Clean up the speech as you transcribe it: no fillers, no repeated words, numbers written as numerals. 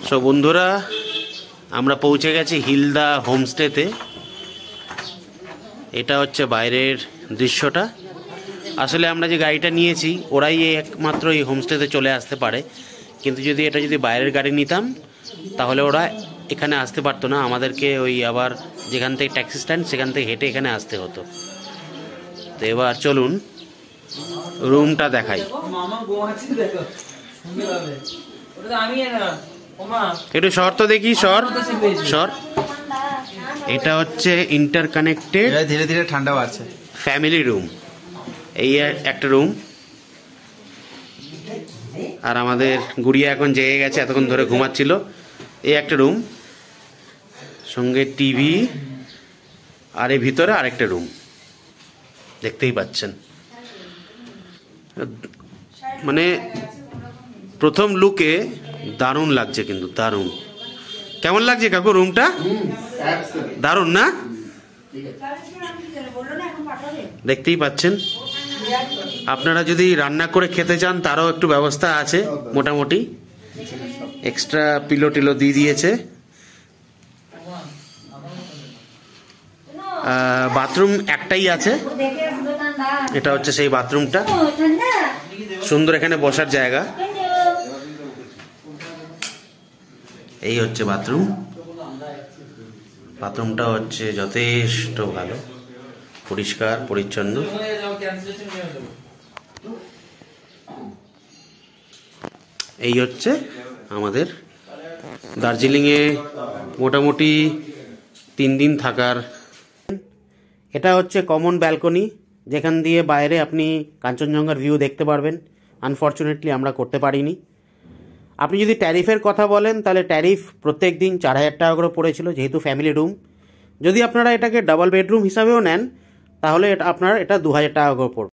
So বন্ধুরা, আমরা পৌঁছে গেছি হিলদা হোমস্টেতে। এটা হচ্ছে বাইরের দৃশ্যটা। আসলে আমরা যে গাড়িটা নিয়েছি ওরাই একমাত্র এই হোমস্টেতে চলে আসতে পারে, কিন্তু এটা যদি বাইরের গাড়ি নিতাম তাহলে ওরা এখানে আসতে পারতো না, আমাদেরকে ওই আবার যেখান থেকে ট্যাক্সি স্ট্যান্ড সেখান থেকে হেঁটে এখানে আসতে হতো। তো এবার চলুন রুমটা দেখাই। একটু সর তো দেখি, সর। এটা হচ্ছে ইন্টারকানেক্টেড, ধীরে ধীরে ঠান্ডাও আছে, ফ্যামিলি রুম। এই একটা রুম। আর আমাদের গুড়িয়া এখন জেগে গেছে, এতক্ষণ ধরে ঘুমাচ্ছিল। এই একটা রুম, সঙ্গে টিভি, আর এই ভিতরে আরেকটা রুম দেখতেই পাচ্ছেন। মানে প্রথম লুকে দারুণ লাগছে, কিন্তু দারুণ। কেমন লাগছে কাকু রুমটা? দারুণ না? দেখতেই পাচ্ছেন। আপনারা যদি রান্না করে খেতে চান তারও একটু ব্যবস্থা আছে মোটামুটি। এক্সট্রা পিলো টিলো দিয়ে দিয়েছে। বাথরুম একটাই আছে, এটা হচ্ছে সেই বাথরুমটা। সুন্দর এখানে বসার জায়গা। এই হচ্ছে বাথরুম। বাথরুমটা হচ্ছে যথেষ্ট ভালো, পরিষ্কার পরিচ্ছন্ন। এই হচ্ছে আমাদের দার্জিলিংয়ে মোটামুটি 3 দিন থাকার। এটা হচ্ছে কমন ব্যালকনি, যেখান দিয়ে বাইরে আপনি কাঞ্চনজঙ্ঘার ভিউ দেখতে পারবেন। আনফর্চুনেটলি আমরা করতে পারিনি। আপনি যদি ট্যারিফের কথা বলেন তাহলে ট্যারিফ প্রত্যেক দিন 4000 টাকা করে পড়েছিল, যেহেতু ফ্যামিলি রুম। যদি আপনারা এটাকে ডাবল বেডরুম হিসাবেও নেন তাহলে আপনার এটা 2000 টাকা করে পড়বে।